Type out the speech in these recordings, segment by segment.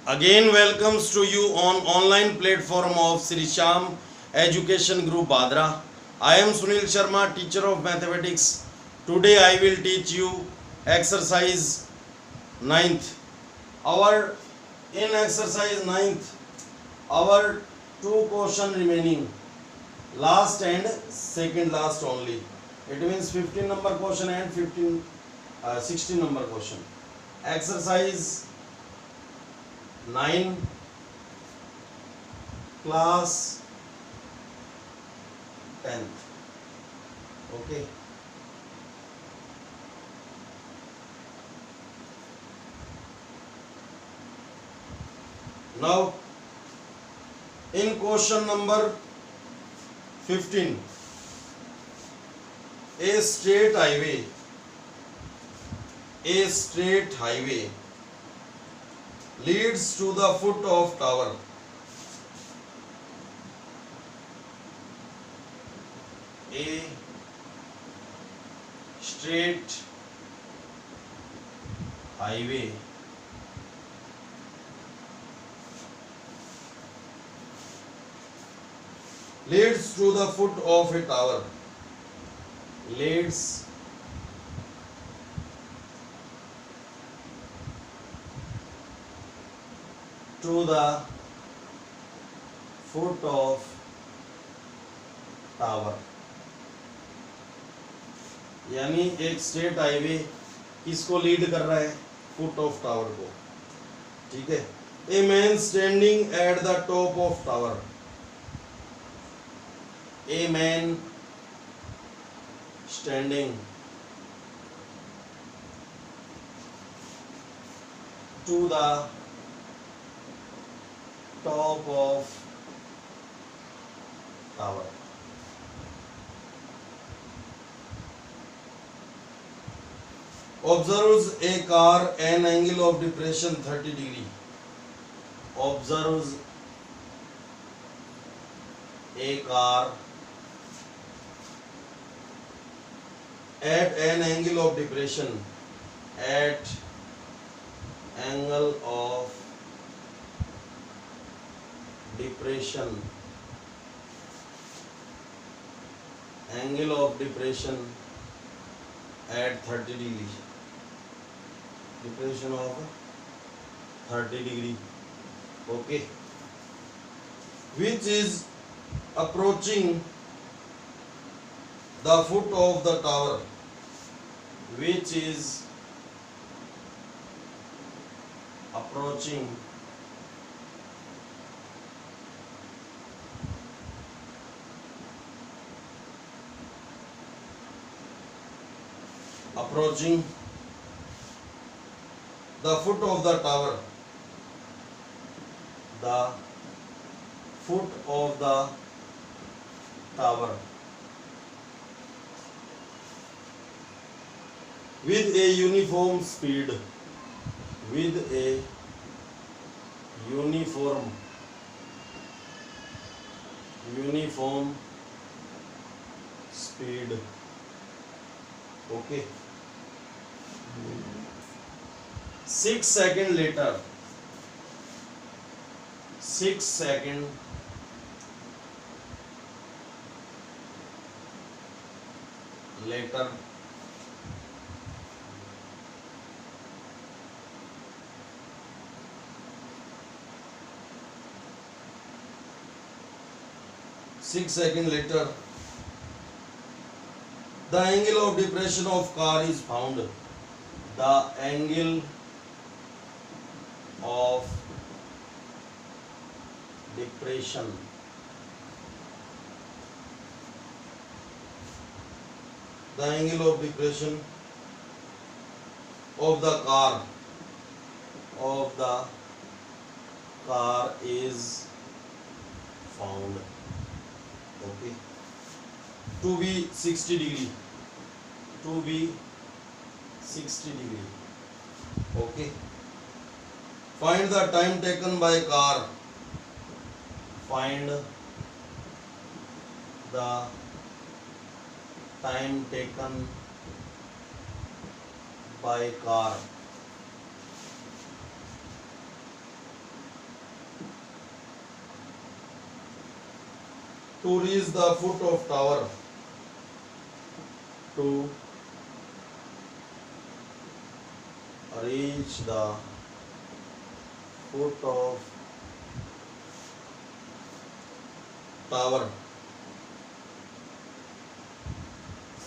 Again welcomes to you on online platform of Sri Sham Education Group Badra. I am Sunil Sharma, teacher of mathematics. Today I will teach you exercise ninth. Our in exercise ninth, our two question remaining, last and second last only. It means 15 number question and 16 number question. Exercise 9 class 10th. Okay. Now in question number 15, a straight highway leads to the foot of tower. A straight highway leads to the foot of a tower. Leads to the foot of tower. यानी एक straight highway किसको lead कर रहा है? Foot of tower को. ठीक है. A man standing at the top of tower. A man standing to the top of tower. Observes a car an angle of depression 30 degree. Observes a car at an angle of depression, at angle of depression, angle of depression at 30 degree, depression of 30 degree. Okay, which is approaching the foot of the tower, which is approaching the foot of the tower, the foot of the tower, with a uniform speed, with a uniform speed. Okay. 6 seconds later, 6 seconds later, the angle of depression of car is found. The angle of depression of the car is found. Okay, to be 60 degree, Okay, find the time taken by car, find the time taken by car to reach the foot of tower, to reach the foot of tower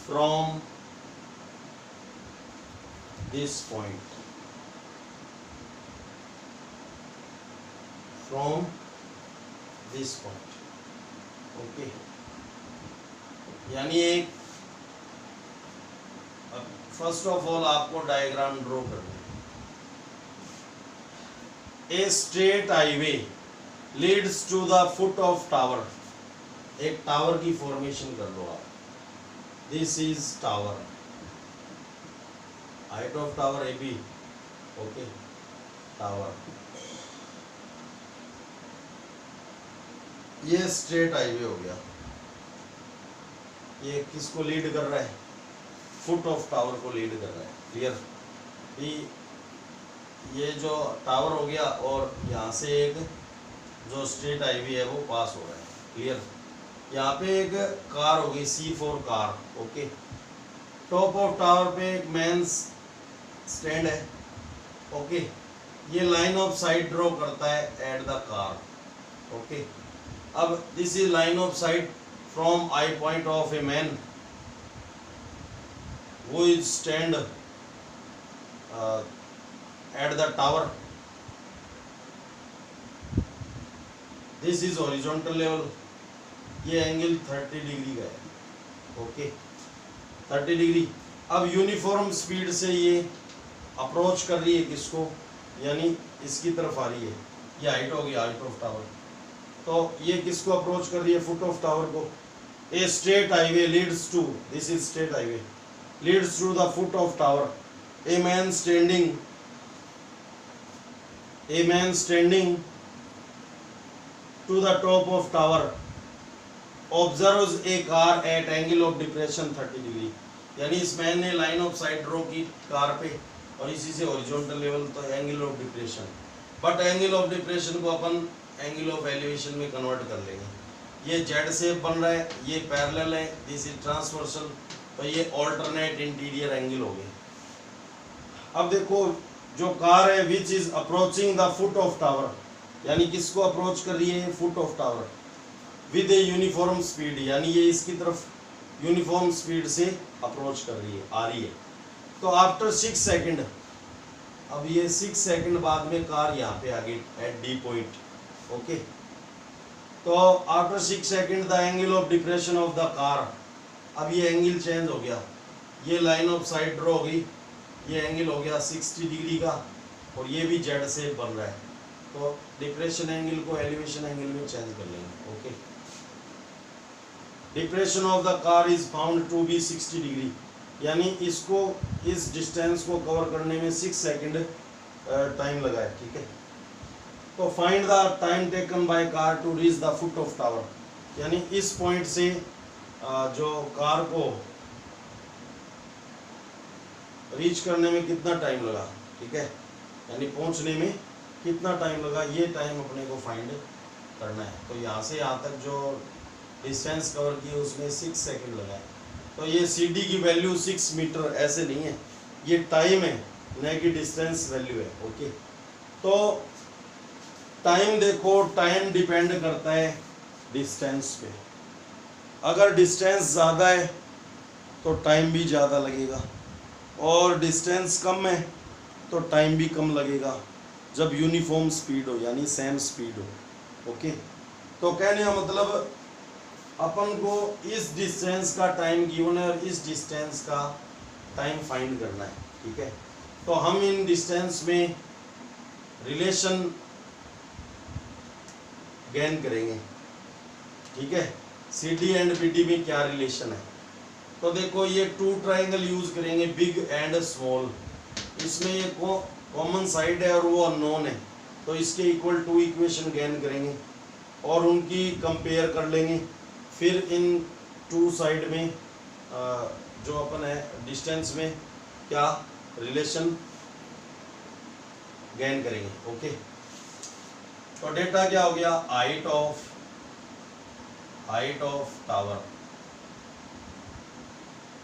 from this point, from this point, okay. यानी एक first of all आपको diagram draw करना है। A straight highway leads to the foot of tower, एक tower की formation कर लो आप। This is tower, height of tower A B, okay, tower. ये स्ट्रेट हाईवे हो गया, ये किसको लीड कर रहा है? फुट ऑफ टावर को लीड कर रहा है, क्लियर? ये जो टावर हो गया और यहाँ से एक जो स्ट्रेट हाईवे है वो पास हो रहा है, क्लियर? यहाँ पे एक कार होगी, C4 car, okay. Top of tower पे एक मेंस स्टैंड है, ओके। ये लाइन ऑफ साइट ड्रॉ करता है एट द कार, ओके। अब this is line of site from I point of a man who is stand at the tower. This is horizontal level, ये angle 30 degree का है, okay, 30 degree. अब uniform speed से ये approach कर रही है किसको? यानी इसकी तरफ आ रही है, ये हाइट होगी, हाइट ऑफ टावर। तो ये किसको अप्रोच कर रही है? फुट ऑफ टावर को। A straight highway leads to, this is straight highway, leads to the foot of tower. A man standing to the top of tower observes a car at angle of depression 30 degree. यानी इस man ने line of site draw की car पे और इसी से horizontal level तो angle of depression, but angle of depression को अपन एंगल ऑफ एलिवेशन में कन्वर्ट कर लेंगे। ये जेड शेप बन रहा है, ये पैरेलल है, दिस इज ट्रांसवर्सल, तो ये ऑल्टरनेट इंटीरियर एंगल हो गए। अब देखो जो कार है which is approaching the foot of tower, यानी किसको अप्रोच कर रही है? Foot of tower with a uniform speed, यानी ये इसकी तरफ यूनिफॉर्म स्पीड से अप्रोच कर रही है, आ रही है। तो आफ्टर 6 सेकंड, अब ये 6 सेकंड बाद में कार यहाँ पे आ गई एट डी पॉइंट, ओके। तो after 6 second the angle of depression of the car, अब ये एंगल चेंज हो गया, ये लाइन ऑफ साइट ड्रॉ हो गई, ये एंगल हो गया 60 डिग्री का और ये भी जेड शेप बन रहा है। तो डिप्रेशन एंगल को एलिवेशन एंगल में चेंज कर लेंगे, okay. Depression of the car is found to be 60 degree, यानी इसको, इस डिस्टेंस को कवर करने में 6 सेकंड टाइम लगा है, ठीक है। तो find the time taken by car to reach the foot of tower, यानी इस पॉइंट से जो कार को रीच करने में कितना टाइम लगा, ठीक है, यानी पहुंचने में कितना टाइम लगा, ये टाइम अपने को फाइंड करना है। तो यहाँ से यहाँ तक जो डिस्टेंस कवर की उसमें 6 सेकंड लगा है। तो ये CD की वैल्यू 6 मीटर ऐसे नहीं है, ये टाइम है, न कि डिस्टेंस वैल्यू है, ओके। तो टाइम देखो, टाइम डिपेंड करता है डिस्टेंस पे। अगर डिस्टेंस ज़्यादा है तो टाइम भी ज़्यादा लगेगा, और डिस्टेंस कम है तो टाइम भी कम लगेगा, जब यूनिफॉर्म स्पीड हो, यानी सेम स्पीड हो, ओके। तो कहने का मतलब अपन को इस डिस्टेंस का टाइम गिवन है और इस डिस्टेंस का टाइम फाइंड करना है, ठीक है। तो हम इन डिस्टेंस में रिलेशन गेन करेंगे, ठीक है। CD एंड PD में क्या रिलेशन है? तो देखो ये 2 ट्राइंगल यूज करेंगे, बिग एंड स्मॉल। इसमें ये कॉमन साइड है और वो अननोन है, तो इसके इक्वल 2 इक्वेशन गेन करेंगे और उनकी कंपेयर कर लेंगे। फिर इन 2 साइड में जो अपन है डिस्टेंस में क्या रिलेशन गेन करेंगे, ओके। तो डेटा क्या हो गया? Height of height of tower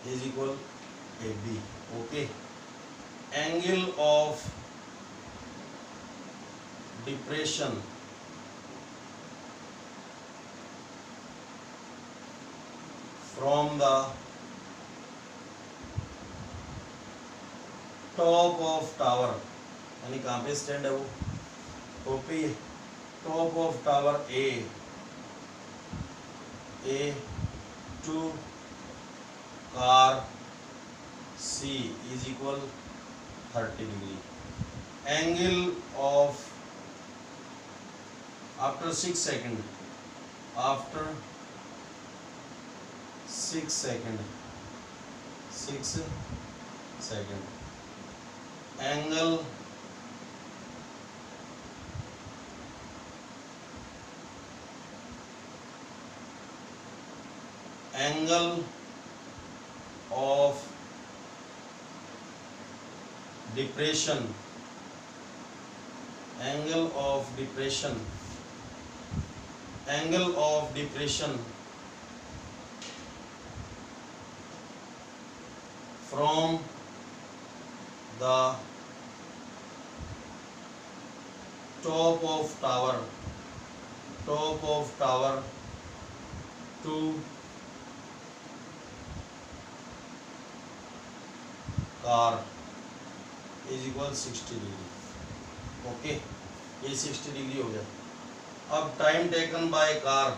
is equal AB. Okay, angle of depression from the top of tower, यानी कहाँ पे स्टैंड है वो, टॉप पे, top of tower A to car C is equal 30 degree. Angle of after 6 second, after 6 second angle of depression from the top of tower to car is equal 60 degree. Okay, ये 60 degree हो गया. अब time taken by car,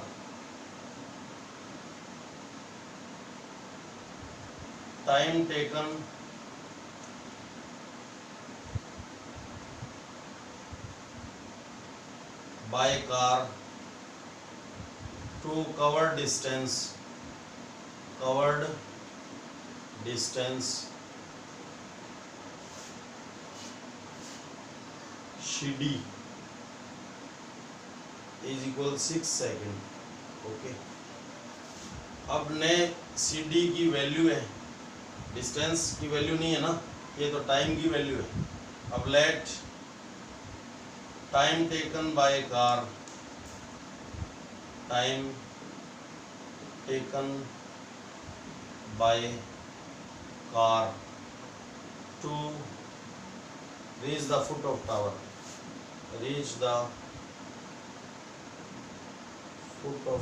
time taken by car to covered distance CD is equal 6 second. Okay, अब ने CD की value है, distance की value नहीं है ना, ये तो टाइम की वैल्यू है. अब let time taken by car, time taken by car to reach the foot of tower, reach the foot of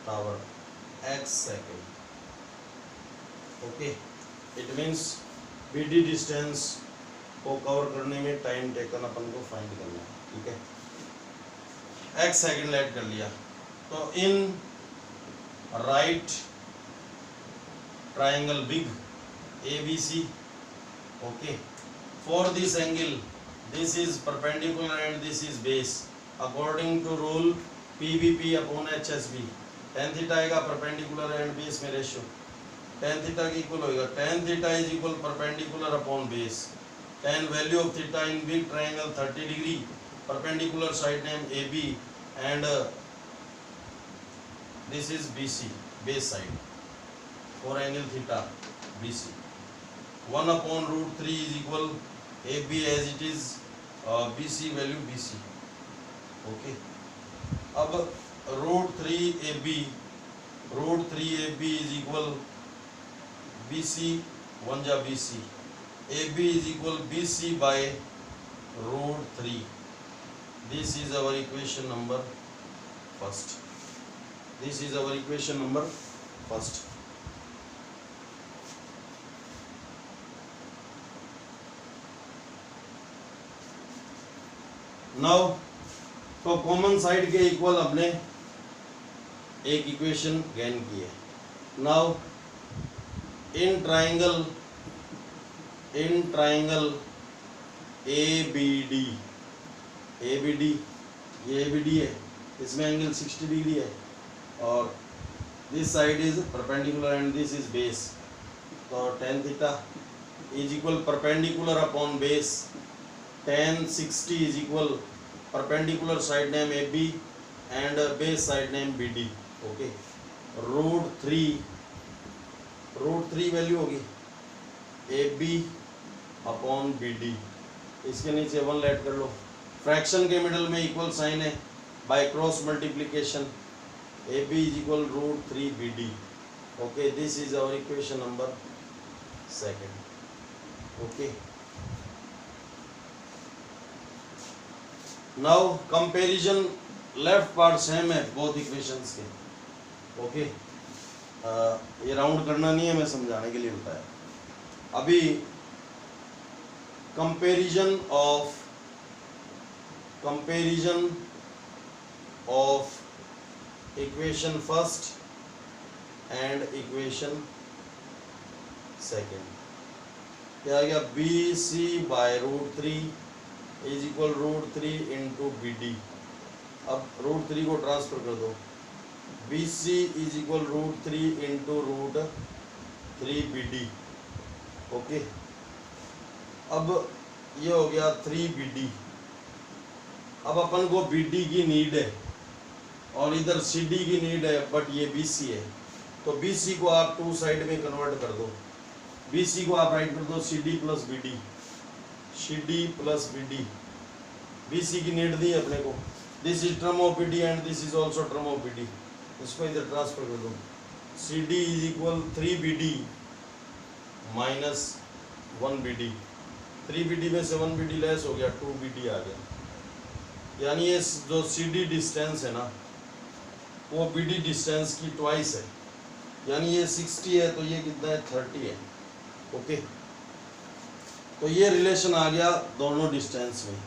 tower x second. Okay, it means BD distance को कवर करने में टाइम टेकन अपन को find करना है. ठीक है, x second let कर लिया. तो in right triangle big ABC. Okay, for this angle, this is perpendicular and this is base. According to rule PBP upon HSB, tan theta आएगा perpendicular and base में ratio tan theta की equal होगा. tan theta is equal perpendicular upon base. tan value of theta in big triangle 30 degree, perpendicular side name AB and this is BC, base side. For angle theta BC, 1 upon root 3 is equal AB as it is, BC value BC. Okay, अब root 3 AB is equal BC 1 जा BC, AB is equal BC by root 3. This is our equation number first. Now तो common side के equal अपने एक equation gain की है. Now in triangle ABD, ये ABD है, इसमें एंगल 60 डिग्री है और this side is perpendicular and this is base. तो tan theta is equal perpendicular upon base, tan 60 is equal perpendicular side name AB and base side name BD. Okay, root 3 value होगी AB upon BD. इसके नीचे 1 let कर लो. Fraction के middle में equal sign है, by cross multiplication A B is equal root 3 B D. Okay, this is our equation number second. Okay, now comparison, left part same है both equations के. Okay, ये round करना नहीं है, मैं समझाने के लिए बताया. अभी comparison of equation first and equation second. क्या आ गया, B C by root 3 is equal root 3 into B D. अब रूट 3 को ट्रांसफर कर दो, B C is equal root 3 into root 3 B D. Okay, अब ये हो गया 3 बी डी. अब अपन को बी डी की नीड है और इधर सी डी की नीड है, बट ये बी सी है. तो बी सी को आप टू साइड में कन्वर्ट कर दो. बी सी को आप राइट कर दो C D plus B D, C D plus B D. B C की नीड दी है अपने को. This is term of B D and this is also term of B D. इसको इधर ट्रांसफर कर दो. C D is equal 3 B D minus 1 B D. 3 B D में से 1 बी डी लेस हो गया, 2 बी डी आ गया. यानी ये जो सी डी डिस्टेंस है ना, वो बी डी डिस्टेंस की ट्वाइस है. यानी ये 60 है तो ये कितना है, 30 है. ओके, तो ये रिलेशन आ गया दोनों डिस्टेंस में.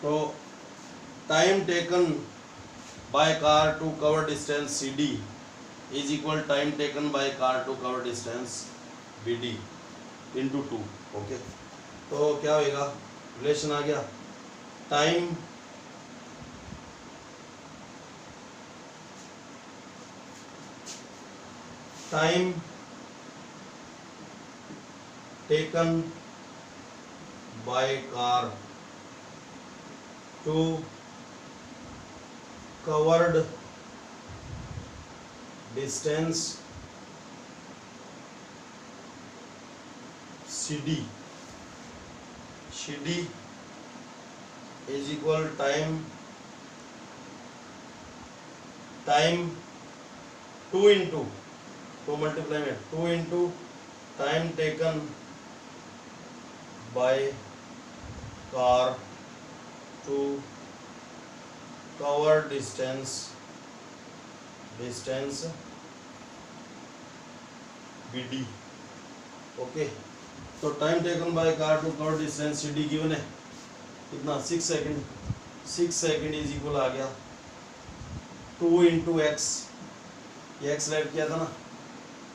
तो time taken by car to cover distance C D is equal time taken by car to cover distance B D into 2. Okay, तो क्या होएगा, रिलेशन आ गया time taken by car to covered distance C D is equal time 2 into 2 multiply में 2 into time taken by car to cover distance B D. Okay, तो time taken by car to cover distance C D given है कितना, 6 second. 6 second is equal आ गया 2 into X. ये X write किया था ना,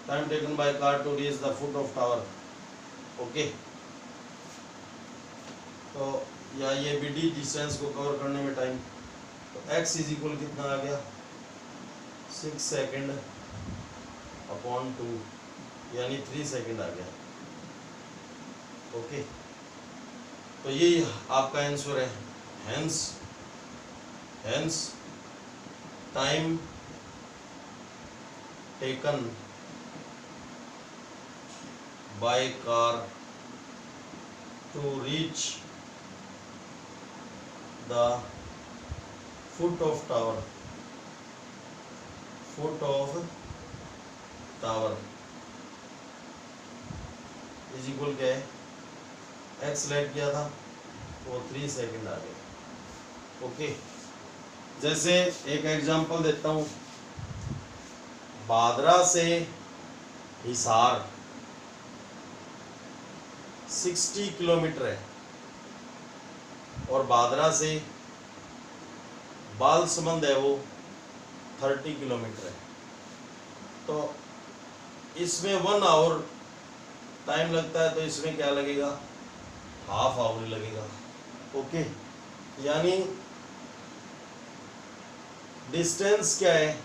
time taken by car to reach the foot of tower. Okay, तो या ये बी डी डिस्टेंस को कवर करने में टाइम, तो x इज इक्वल कितना आ गया, 6 सेकेंड अपॉन 2 यानी 3 सेकेंड आ गया. ओके, तो ये आपका आंसर है. Hence time taken by car to reach the foot of tower is equal क्या है, एक्स लेट किया था वो 3 सेकेंड आ गया. ओके, जैसे एक एग्जांपल देता हूँ. बादरा से हिसार 60 किलोमीटर है और बादरा से बालसमंद है वो 30 किलोमीटर है. तो इसमें 1 आवर टाइम लगता है, तो इसमें क्या लगेगा, हाफ आवर लगेगा. ओके, यानी डिस्टेंस क्या है,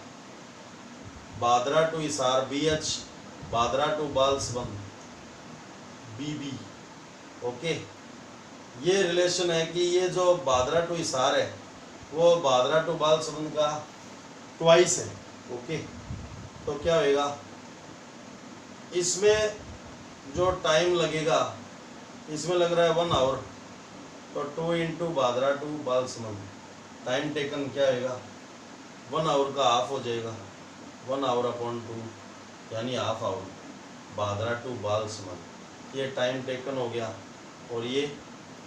Badra to Hisar BH, Badra to Balsamand BB. Okay, ये रिलेशन है कि ये जो बादरा टू हिसार है वो बादरा टू बालसमंद का ट्वाइस है. ओके, तो क्या होएगा, इसमें जो टाइम लगेगा, इसमें लग रहा है 1 आवर, तो 2 into Badra to Balsamand, time taken क्या आएगा, 1 आवर का हाफ हो जाएगा, 1 आवर अपॉन 2 यानी half hour, Badra to Balsamand, ये टाइम टेकन हो गया और ये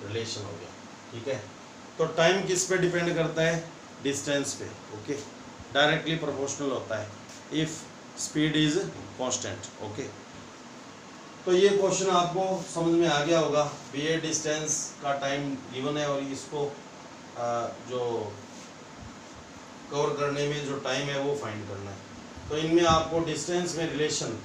रिलेशन हो गया। ठीक है, तो टाइम किस पे डिपेंड करता है, डिस्टेंस पे। ओके, डायरेक्टली प्रोपोर्शनल होता है if speed is constant. Okay, तो ये क्वेश्चन आपको समझ में आ गया होगा, ये डिस्टेंस का टाइम गिवन है और इसको जो कवर करने में जो टाइम है वो फाइंड करना है। तो इनमें आपको डिस्टेंस में रिलेशन,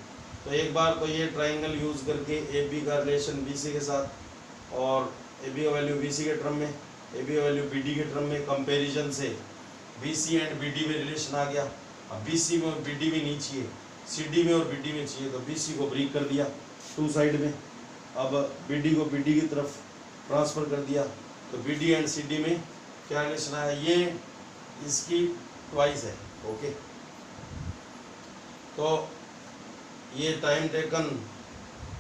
तो एक बार तो ये ट्राइंगल यूज करके ए बी का रिलेशन बी सी के साथ, और ए बी का वैल्यू बी सी के टर्म में, ए बी का वैल्यू बी डी के टर्म में, कंपेरिजन से B C and B D में रिलेशन आ गया। अब बी सी में और बी डी में नहीं चाहिए, सी डी में और बी डी में चाहिए, तो बी सी को ब्रेक कर दिया टू साइड में, अब बी डी को बी डी की तरफ ट्रांसफ़र कर दिया, तो B D and C D में क्या रिलेशन आया, ये इसकी ट्वाइस है। ओके, तो ये time taken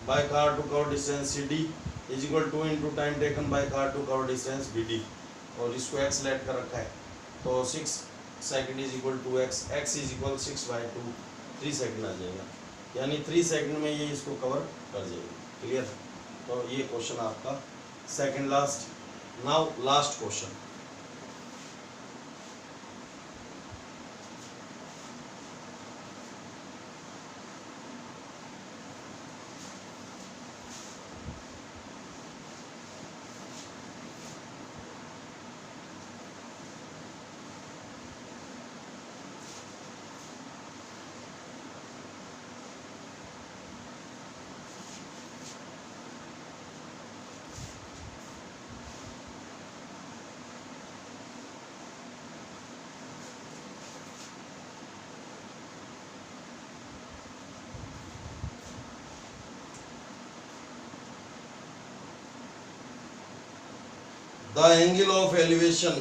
by car to cover distance C D is equal to into time taken by car to cover distance B D, और इसको एक्स लेट कर रखा है, तो 6 second is equal to x, x is equal 6/2, 3 second आ जाएगा, यानी 3 second में ये इसको कवर कर जाएगा। क्लियर, तो ये क्वेश्चन आपका second last. Now last question, the angle of elevation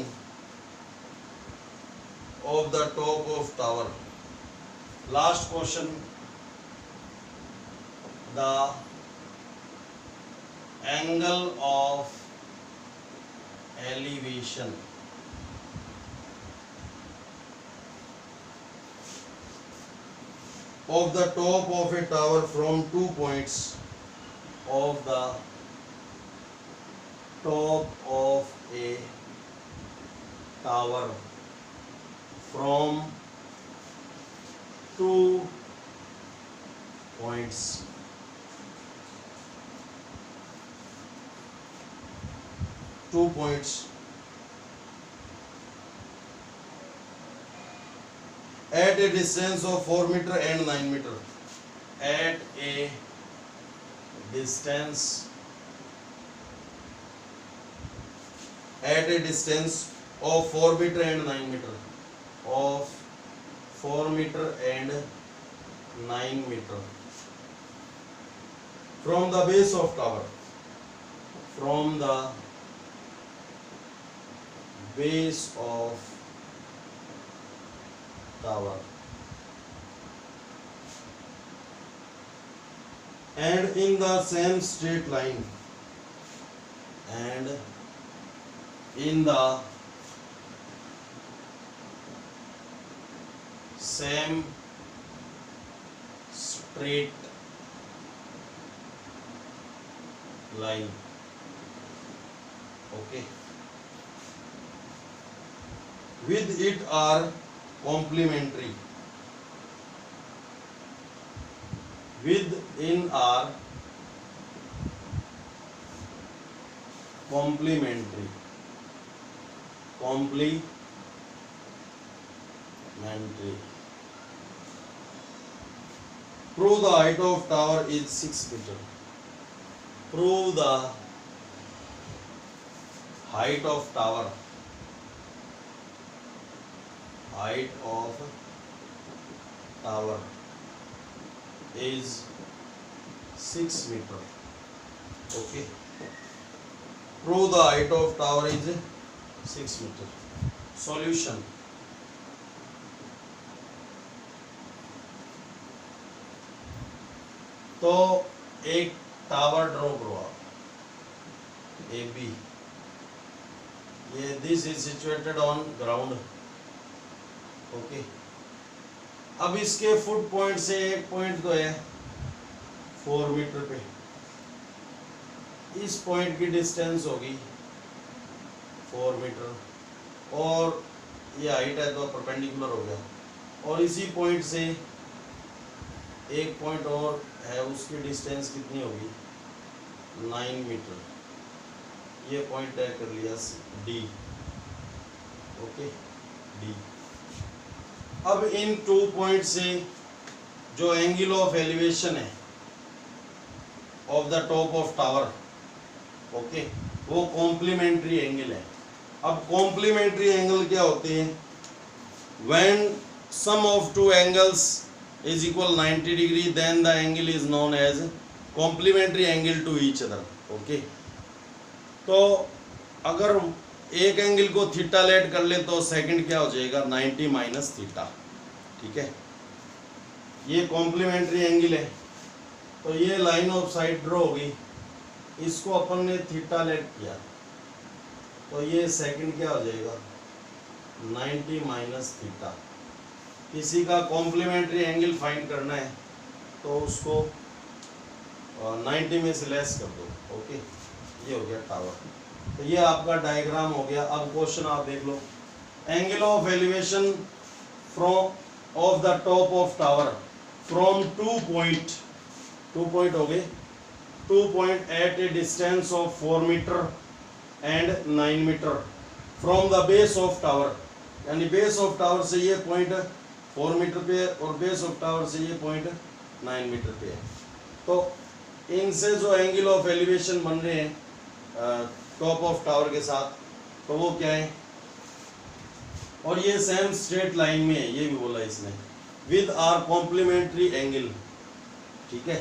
of the top of tower. Last question, the angle of elevation of the top of a tower from 2 points of the top of a tower from 2 points at a distance of 4 meter and 9 meter, at a distance of 4 meter and 9 meter, of 4 meter and 9 meter from the base of tower, from the base of tower, and in the same straight line, and in the same straight line. Okay, with it are complementary, within are complementary. Prove the height of tower is 6 meter. Prove the height of tower. Height of tower is 6 meter. Okay. Prove the height of tower is 6 meter. Solution. तो एक tower draw करो आप, A B, ये this is situated on ground. Okay, अब इसके foot point से एक point तो है 4 मीटर पे, इस पॉइंट की डिस्टेंस होगी 4 मीटर, और ये हाइट है तो परपेंडिकुलर हो गया, और इसी पॉइंट से एक पॉइंट और है, उसकी डिस्टेंस कितनी होगी 9 मीटर। ये पॉइंट तय कर लिया डी। Okay, D. अब इन 2 पॉइंट से जो एंगल ऑफ एलिवेशन है of the top of tower, okay, वो कॉम्प्लीमेंट्री एंगल है। अब कॉम्प्लीमेंट्री एंगल क्या होते हैं? When sum of 2 angles is equal 90 degree, then the angle is known as complementary angle to each other. Okay, तो अगर एक एंगल को थीटा लेट कर ले तो सेकंड क्या हो जाएगा 90 माइनस थीटा। ठीक है, ये कॉम्प्लीमेंट्री एंगल है, तो ये लाइन ऑफ साइट ड्रॉ होगी, इसको अपन ने थीटा लेट किया, तो ये सेकंड क्या हो जाएगा 90 माइनस थीटा। किसी का कॉम्प्लीमेंट्री एंगल फाइंड करना है तो उसको 90 में से लेस कर दो। ओके, ये हो गया टावर। तो ये आपका डायग्राम हो गया। अब क्वेश्चन आप देख लो, angle of elevation from of the top of tower from 2 point हो गए, 2 point at a distance of 4 metre and 9 metre from the base of tower, यानी बेस ऑफ टावर से ये पॉइंट 4 मीटर पे है और बेस ऑफ टावर से ये पॉइंट 9 मीटर पे है। तो इनसे जो एंगल ऑफ एलिवेशन बन रहे हैं टॉप ऑफ टावर के साथ, तो वो क्या है, और ये सेम स्ट्रेट लाइन में है, ये भी बोला इसने, विद आर कॉम्प्लीमेंट्री एंगल। ठीक है,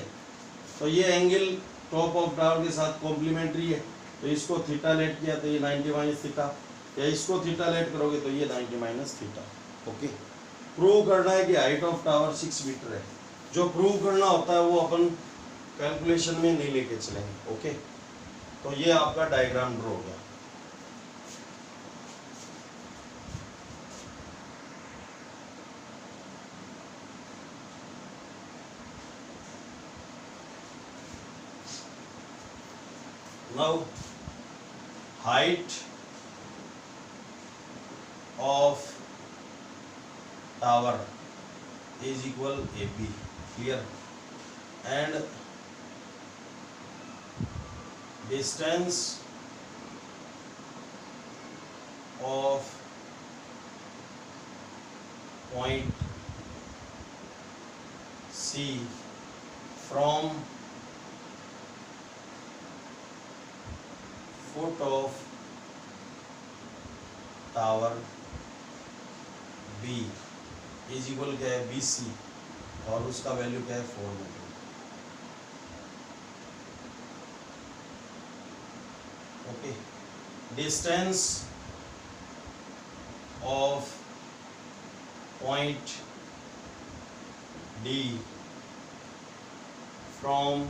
तो ये एंगल टॉप ऑफ टावर के साथ कॉम्प्लीमेंट्री है, तो इसको थीटा लेट किया तो ये 90 माइनस थीटा, या इसको थीटा लेट करोगे तो ये 90 माइनस थीटा। ओके, प्रूव करना है कि हाइट ऑफ टावर 6 मीटर है। जो प्रूव करना होता है वो अपन कैलकुलेशन में नहीं लेके चलेंगे। ओके, तो ये आपका डायग्राम ड्रॉ हो गया। Now height of tower is equal AB, clear, and distance of point C from foot of tower B is equal क्या है BC, और उसका वैल्यू क्या है 4 metre. Okay, distance of point D from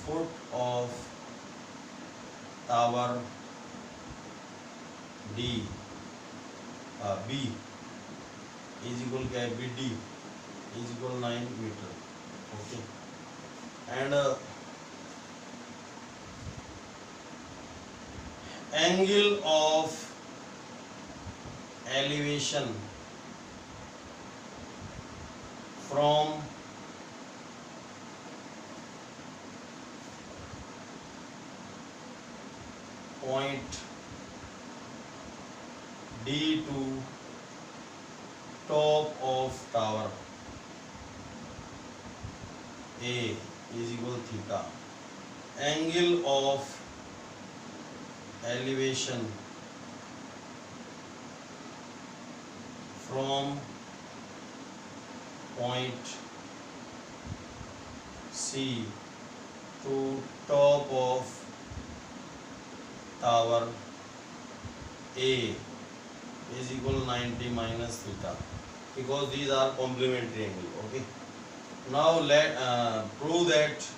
foot of tower D B is equal क्या है BD is equal 9 metre. Okay, and angle of elevation from point D to top of tower A is equal theta. Angle of elevation from point C to top of tower A is equal 90 minus theta, because these are complementary angle. Okay, now let prove that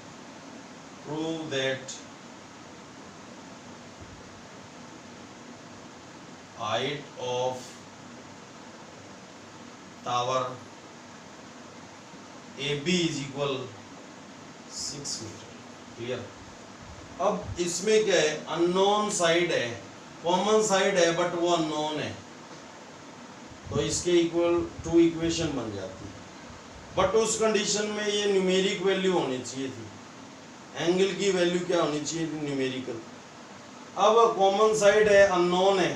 height of tower AB is equal 6 metre. Clear. अब इसमें क्या है, unknown side है, common side है but वो unknown है, तो इसके इक्वल 2 इक्वेशन बन जाती है। बट उस कंडीशन में ये न्यूमेरिक वैल्यू होनी चाहिए थी, एंगल की वैल्यू क्या होनी चाहिए थी, न्यूमेरिकल। अब कॉमन साइड है, अननोन है,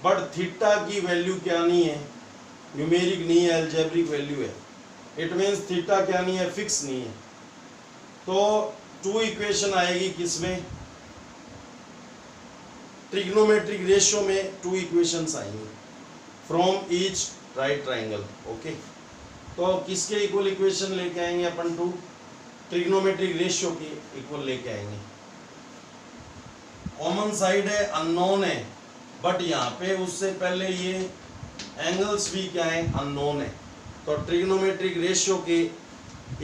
बट थीटा की वैल्यू क्या नहीं है, न्यूमेरिक नहीं है, अलजेब्रिक वैल्यू है। इट मीन्स थीटा क्या नहीं है, फिक्स नहीं है। तो 2 इक्वेशन आएगी किसमें, ट्रिग्नोमेट्रिक रेशियो में 2 इक्वेशंस आएंगी from each right triangle. Okay, तो किसके इक्वल इक्वेशन लेके आएंगे अपन, 2 ट्रिग्नोमेट्रिक रेशियो के इक्वल लेके आएंगे। कॉमन साइड है, अननोन है, बट यहाँ पे उससे पहले ये एंगल्स भी क्या है, अननोन है, तो ट्रिग्नोमेट्रिक रेशियो के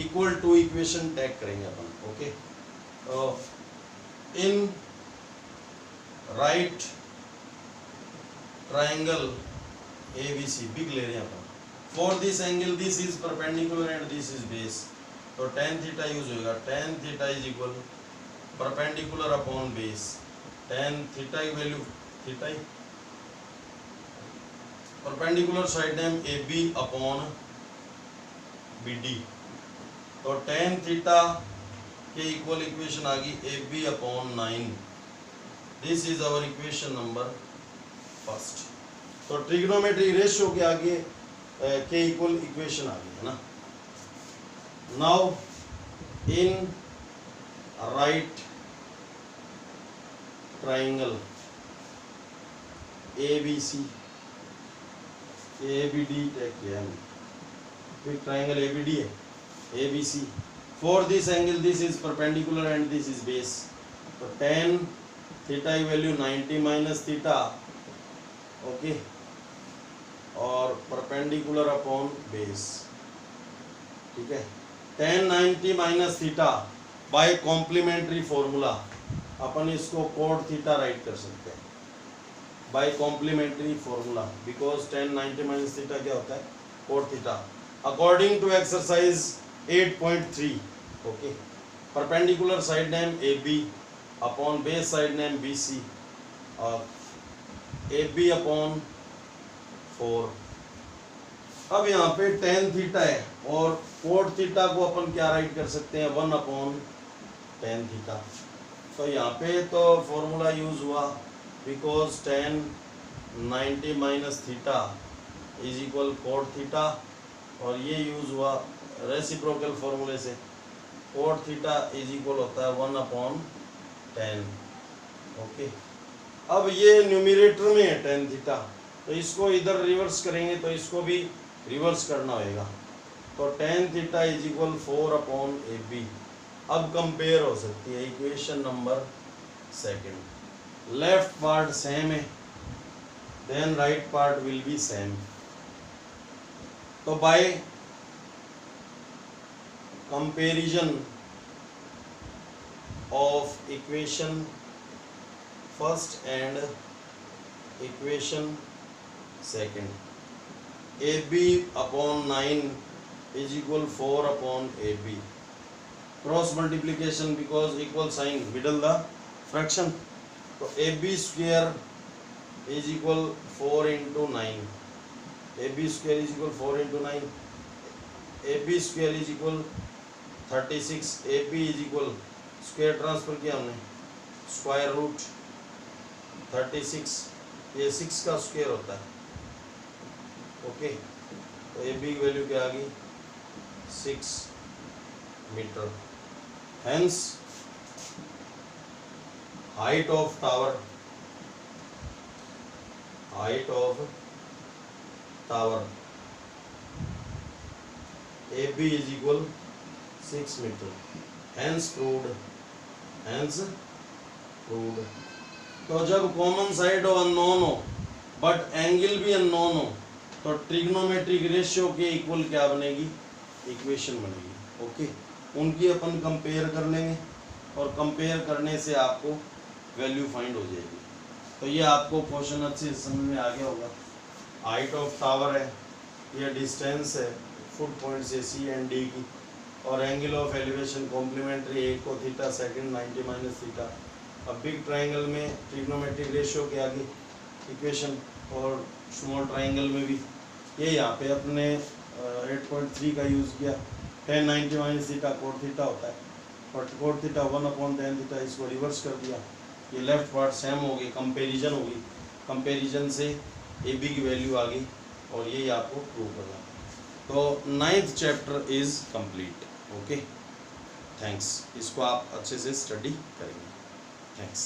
इक्वल 2 इक्वेशन टैग करेंगे अपन। Okay, in right triangle ABC, big ले रहे हैं अपन, for this angle this is perpendicular and this is base, तो tan थीटा यूज होगा, tan theta is equal perpendicular upon base, tan theta की value theta ही, perpendicular side name AB upon BD, तो tan theta के equal equation आ गई AB upon 9। This is our equation number first. तो trigonometric ratio के आगे के इक्वल इक्वेशन आ गई है ना। Now in right triangle ABC, ABD tag किया है, बिग ट्राइंगल ABD है, ABC, for this angle this is perpendicular and this is base, तो tan थीटा की वैल्यू 90 माइनस थीटा, ओके, और परपेंडिकुलर अपॉन बेस। ठीक है, tan 90 minus theta by complementary formula अपन इसको कोड थीटा राइट कर सकते हैं bye complementary formula, because tan 90 minus theta क्या होता है, cot theta, according to exercise 8.3। Okay, perpendicular side name AB upon base side name BC और AB upon 4। अब यहाँ पे tan थीटा है और कोड थीटा को अपन क्या राइट कर सकते हैं, 1 अपॉन tan थीटा। तो यहाँ पे तो फॉर्मूला यूज हुआ because tan 90 minus theta is equal code theta, और ये यूज हुआ रेसिप्रोकल फॉर्मूले से, कोड थीटा इज इक्वल होता है 1 अपॉन tan। ओके, अब ये न्यूमरेटर में है tan थीटा, तो इसको इधर रिवर्स करेंगे तो इसको भी रिवर्स करना होगा, तो tan theta is equal 4 upon AB। अब कंपेयर हो सकती है equation number second, left part same है then right part will be same. तो by comparison of equation first and equation second, AB upon 9 is equal 4 upon AB, cross multiplication because equal sign middle the fraction, तो AB square is equal 4 into 9, AB square is equal 4 into 9, AB square is equal 36, AB is equal square transfer किया हमने, square root 36, ये 6 का square होता है। Okay, तो AB की value क्या आ गई, 6 metre. Hence height of tower, height of tower AB is equal 6 metre, hence proved, hence proved. तो जब कॉमन साइड हो, अननोन हो, बट एंगल भी अननोन हो, तो ट्रिग्नोमेट्रिक रेशियो के इक्वल क्या बनेगी, इक्वेशन बनेगी। ओके, उनकी अपन कंपेयर कर लेंगे और कंपेयर करने से आपको वैल्यू फाइंड हो जाएगी। तो ये आपको क्वेश्चन अच्छे से समझ में आ गया होगा। हाइट ऑफ टावर है, ये डिस्टेंस है फुट पॉइंट से सी एंड डी की, और एंगल ऑफ एलिवेशन कॉम्प्लीमेंट्री एक को थीटा सेकंड 90 माइनस थीटा। अब बिग ट्राइंगल में ट्रिग्नोमेट्रिक रेशियो के आगे इक्वेशन, और स्मॉल ट्राइंगल में भी ये यहाँ पे अपने 8.3 का यूज़ किया। tan 90 minus theta cot theta होता है, और कोट थीटा 1/tan थीटा, इसको रिवर्स कर दिया। ये लेफ्ट पार्ट सेम होगी, कंपैरिजन होगी, कंपैरिजन से ए बी की वैल्यू आ गई, और यही आपको प्रूव करना। तो 9th chapter is complete. Okay, thanks. इसको आप अच्छे से स्टडी करेंगे। थैंक्स।